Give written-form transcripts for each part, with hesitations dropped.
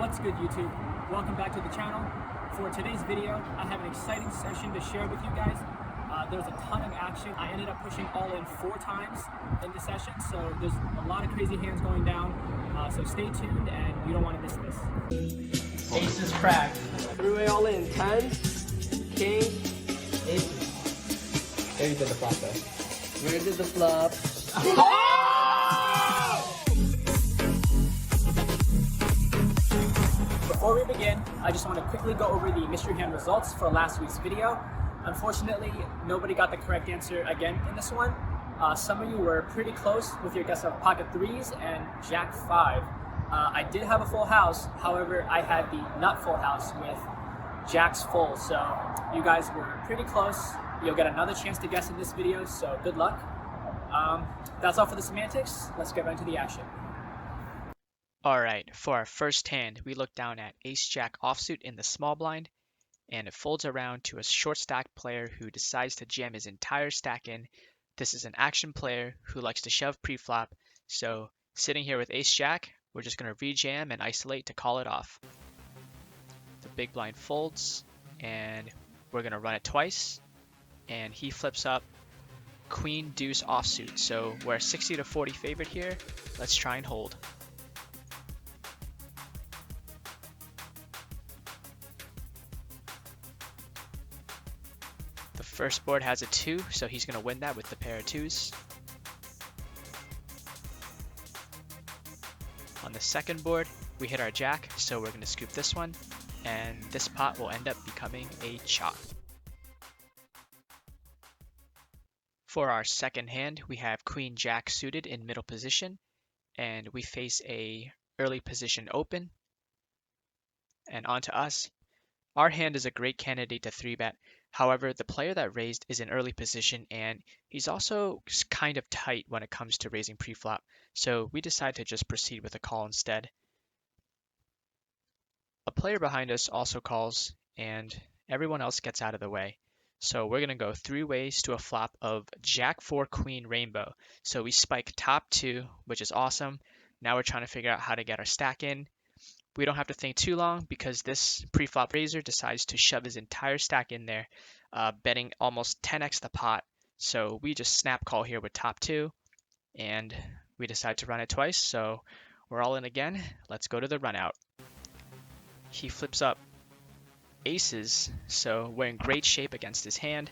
What's good, YouTube? Welcome back to the channel. For today's video, I have an exciting session to share with you guys. There's a ton of action. I ended up pushing all in 4 times in the session, so there's a lot of crazy hands going down. So stay tuned, and you don't want to miss this. Aces cracked. Three-way all in. 10s, kings, aces. There you did the flop though. Where did the flop? Before we begin, I just want to quickly go over the mystery hand results for last week's video. Unfortunately, nobody got the correct answer again in this one. Some of you were pretty close with your guess of pocket 3s and jack 5. I did have a full house, however, I had the not full house with jacks full, so you guys were pretty close. You'll get another chance to guess in this video, so good luck. That's all for the semantics. Let's get right into the action. Alright, for our first hand, we look down at ace-jack offsuit in the small blind, and it folds around to a short stack player who decides to jam his entire stack in. This is an action player who likes to shove pre-flop, so sitting here with ace-jack, we're just going to rejam and isolate to call it off. The big blind folds, and we're going to run it twice, and he flips up queen deuce offsuit, so we're 60 to 40 favorite here. Let's try and hold. The first board has a 2, so he's going to win that with the pair of 2s. On the second board, we hit our jack, so we're going to scoop this one, and this pot will end up becoming a chop. For our second hand, we have queen jack suited in middle position, and we face a early position open. And on to us. Our hand is a great candidate to 3-bet. However, the player that raised is in early position, and he's also kind of tight when it comes to raising preflop, so we decide to just proceed with a call instead. A player behind us also calls, and everyone else gets out of the way. So we're going to go 3 ways to a flop of jack 4 queen rainbow. So we spike top 2, which is awesome. Now we're trying to figure out how to get our stack in. We don't have to think too long because this pre-flop raiser decides to shove his entire stack in there, betting almost 10x the pot. So we just snap call here with top 2, and we decide to run it twice. So we're all in again. Let's go to the run out. He flips up aces, so we're in great shape against his hand.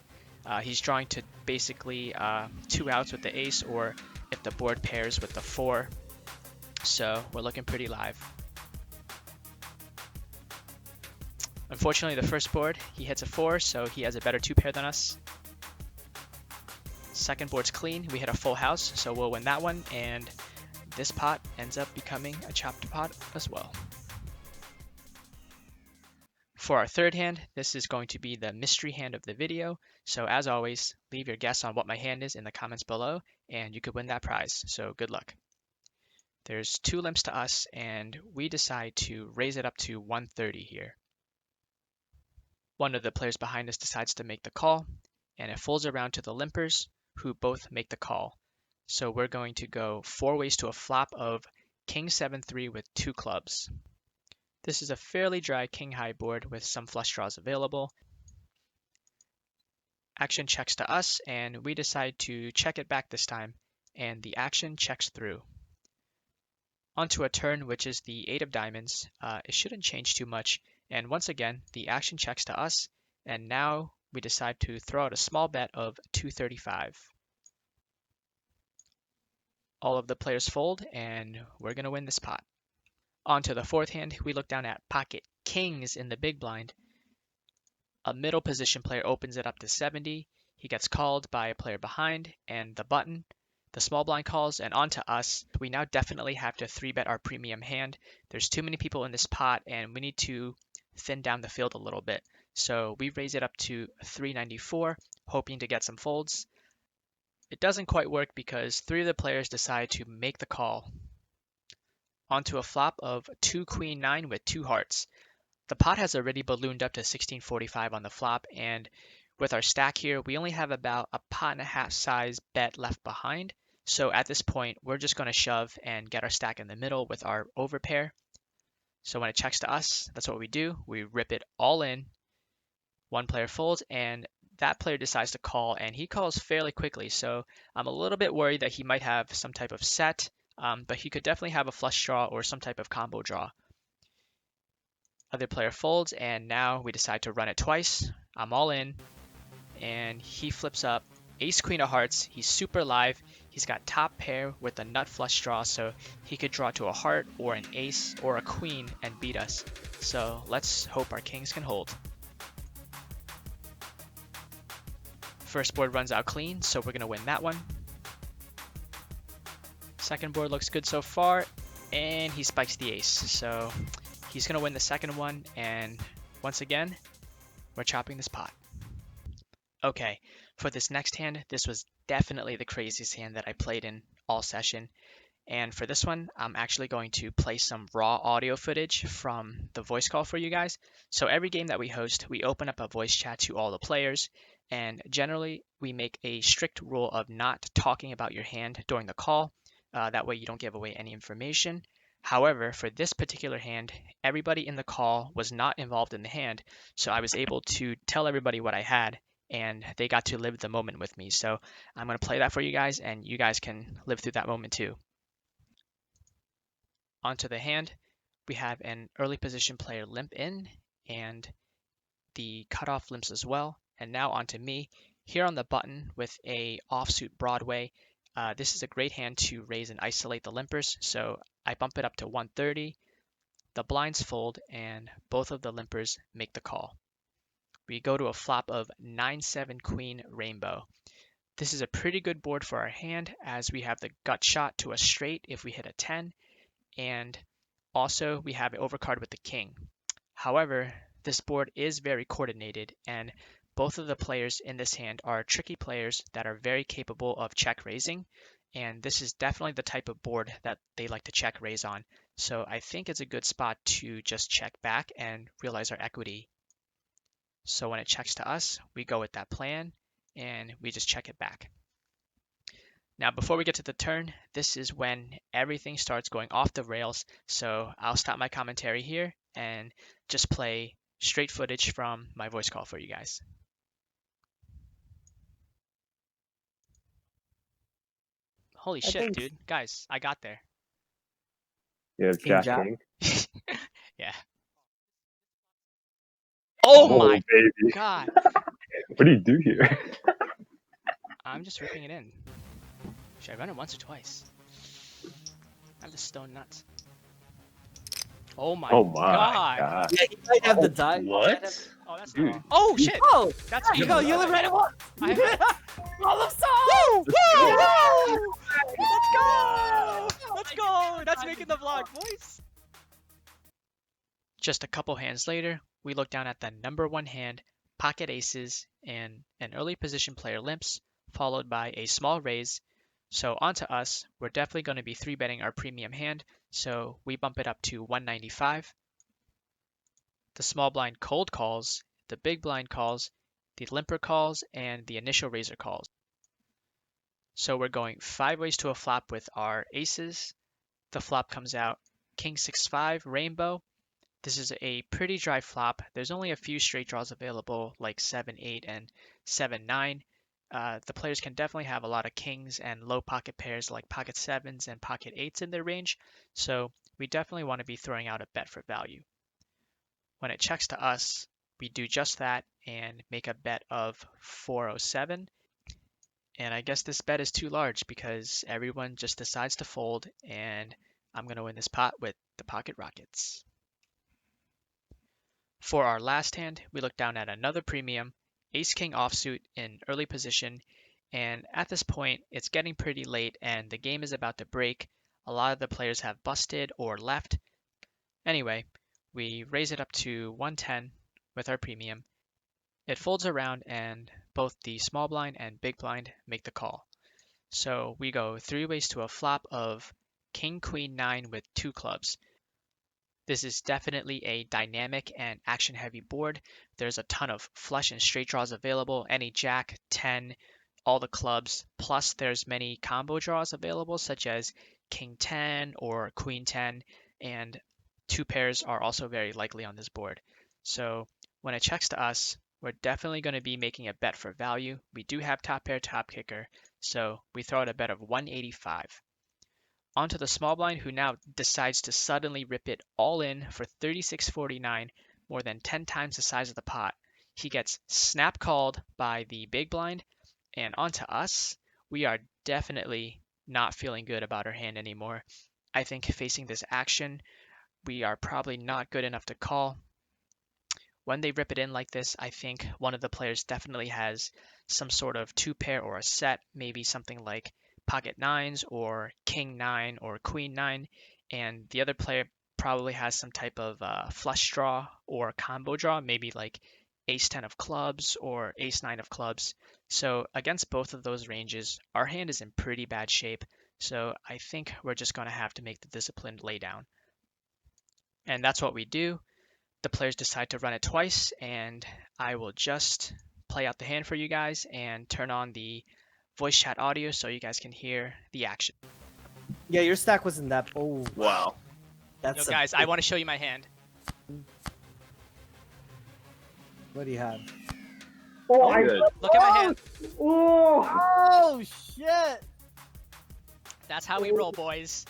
He's drawing to basically 2 outs with the ace, or if the board pairs with the 4. So we're looking pretty live. Unfortunately, the first board, he hits a 4, so he has a better 2 pair than us. Second board's clean. We hit a full house, so we'll win that one, and this pot ends up becoming a chopped pot as well. For our third hand, this is going to be the mystery hand of the video, so as always, leave your guess on what my hand is in the comments below, and you could win that prize, so good luck. There's 2 limps to us, and we decide to raise it up to 130 here. One of the players behind us decides to make the call, and it folds around to the limpers, who both make the call. So we're going to go 4 ways to a flop of king 7-3 with 2 clubs. This is a fairly dry king high board with some flush draws available. Action checks to us, and we decide to check it back this time, and the action checks through. Onto a turn, which is the 8 of diamonds. It shouldn't change too much. And once again, the action checks to us, and now we decide to throw out a small bet of 235. All of the players fold, and we're going to win this pot. On to the fourth hand, we look down at pocket kings in the big blind. A middle position player opens it up to 70. He gets called by a player behind, and the button. The small blind calls, and on to us. We now definitely have to 3-bet our premium hand. There's too many people in this pot, and we need to thin down the field a little bit. So we raise it up to 394, hoping to get some folds. It doesn't quite work because 3 of the players decide to make the call. Onto a flop of 2 queen 9 with 2 hearts. The pot has already ballooned up to 1645 on the flop, and with our stack here, we only have about a pot and a half size bet left behind. So at this point, we're just going to shove and get our stack in the middle with our overpair. So when it checks to us, that's what we do. We rip it all in. One player folds, and that player decides to call, and he calls fairly quickly. So I'm a little bit worried that he might have some type of set, but he could definitely have a flush draw or some type of combo draw. Other player folds, and now we decide to run it twice. I'm all in, and he flips up ace queen of hearts. He's super live. He's got top pair with a nut flush draw, so he could draw to a heart or an ace or a queen and beat us. So let's hope our kings can hold. First board runs out clean, so we're going to win that one. Second board looks good so far, and he spikes the ace. So he's going to win the second one, and once again, we're chopping this pot. Okay, for this next hand, this was definitely the craziest hand that I played in all session. And for this one, I'm actually going to play some raw audio footage from the voice call for you guys. So every game that we host, we open up a voice chat to all the players. And generally, we make a strict rule of not talking about your hand during the call. That way you don't give away any information. However, for this particular hand, everybody in the call was not involved in the hand. So I was able to tell everybody what I had, and they got to live the moment with me. So I'm going to play that for you guys, and you guys can live through that moment too. Onto the hand, we have an early position player limp in, and the cutoff limps as well. And now onto me, here on the button with a offsuit Broadway. This is a great hand to raise and isolate the limpers, so I bump it up to 130. The blinds fold, and both of the limpers make the call. We go to a flop of 9-7 queen rainbow. This is a pretty good board for our hand, as we have the gut shot to a straight if we hit a 10, and also we have an overcard with the king. However, this board is very coordinated, and both of the players in this hand are tricky players that are very capable of check raising, and this is definitely the type of board that they like to check raise on. So I think it's a good spot to just check back and realize our equity. So when it checks to us, we go with that plan, and we just check it back. Now, before we get to the turn, this is when everything starts going off the rails, so I'll stop my commentary here and just play straight footage from my voice call for you guys. Holy shit, dude. Guys, I got there. Yeah, King Jack Jack. King. Yeah. Oh Oh, my baby. god. What do you do here? I'm just ripping it in. Should I run it once or twice? I have the stone nuts. Oh my, Oh my god. god. Yeah, he might have the die. What? Oh, that's Dude. not. Oh shit. Oh, That's there you go. You live right at one. I- Woo! Woo! Woo! Let's go! Let's go! That's making the vlog, boys. Just a couple hands later, we look down at the number one hand, pocket aces, and an early position player limps, followed by a small raise. So onto us, we're definitely going to be 3-betting our premium hand, so we bump it up to 195. The small blind cold calls, the big blind calls, the limper calls, and the initial raiser calls. So we're going 5 ways to a flop with our aces. The flop comes out king 6-5 rainbow. This is a pretty dry flop. There's only a few straight draws available, like 7-8 and 7-9. The players can definitely have a lot of kings and low pocket pairs like pocket 7s and pocket 8s in their range, so we definitely want to be throwing out a bet for value. When it checks to us, we do just that and make a bet of 407. And I guess this bet is too large because everyone just decides to fold, and I'm going to win this pot with the pocket rockets. For our last hand, we look down at another premium, ace-king offsuit in early position, and at this point, it's getting pretty late and the game is about to break. A lot of the players have busted or left. Anyway, we raise it up to 110 with our premium. It folds around and both the small blind and big blind make the call. So we go 3 ways to a flop of king, queen, 9 with 2 clubs. This is definitely a dynamic and action-heavy board. There's a ton of flush and straight draws available, any jack, 10, all the clubs, plus there's many combo draws available such as king 10 or queen 10, and two pairs are also very likely on this board. So when it checks to us, we're definitely going to be making a bet for value. We do have top pair, top kicker, so we throw out a bet of 185. Onto the small blind, who now decides to suddenly rip it all in for 36.49, more than 10 times the size of the pot. He gets snap called by the big blind, and onto us, we are definitely not feeling good about our hand anymore. I think facing this action, we are probably not good enough to call. When they rip it in like this, I think one of the players definitely has some sort of two pair or a set, maybe something like pocket nines or king nine or queen nine, and the other player probably has some type of flush draw or combo draw, maybe like ace 10 of clubs or ace 9 of clubs. So against both of those ranges, our hand is in pretty bad shape. So I think we're just going to have to make the disciplined laydown. And that's what we do. The players decide to run it twice, and I will just play out the hand for you guys and turn on the voice chat audio so you guys can hear the action. Yeah, your stack wasn't that. Oh, Wow. that's Yo, guys, I want to show you my hand. What do you have? Oh, good. Look at my hand. Oh shit! That's how we roll, boys.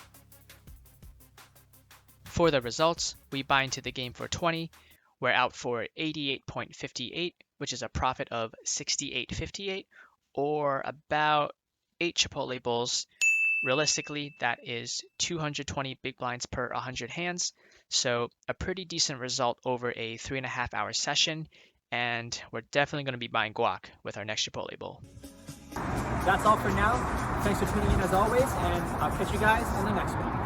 For the results, we buy into the game for 20. We're out for 88.58, which is a profit of 68.58, or about 8 Chipotle bowls. Realistically, that is 220 big blinds per 100 hands, so a pretty decent result over a 3.5 hour session, and we're definitely going to be buying guac with our next Chipotle bowl. That's all for now. Thanks for tuning in as always, and I'll catch you guys in the next one.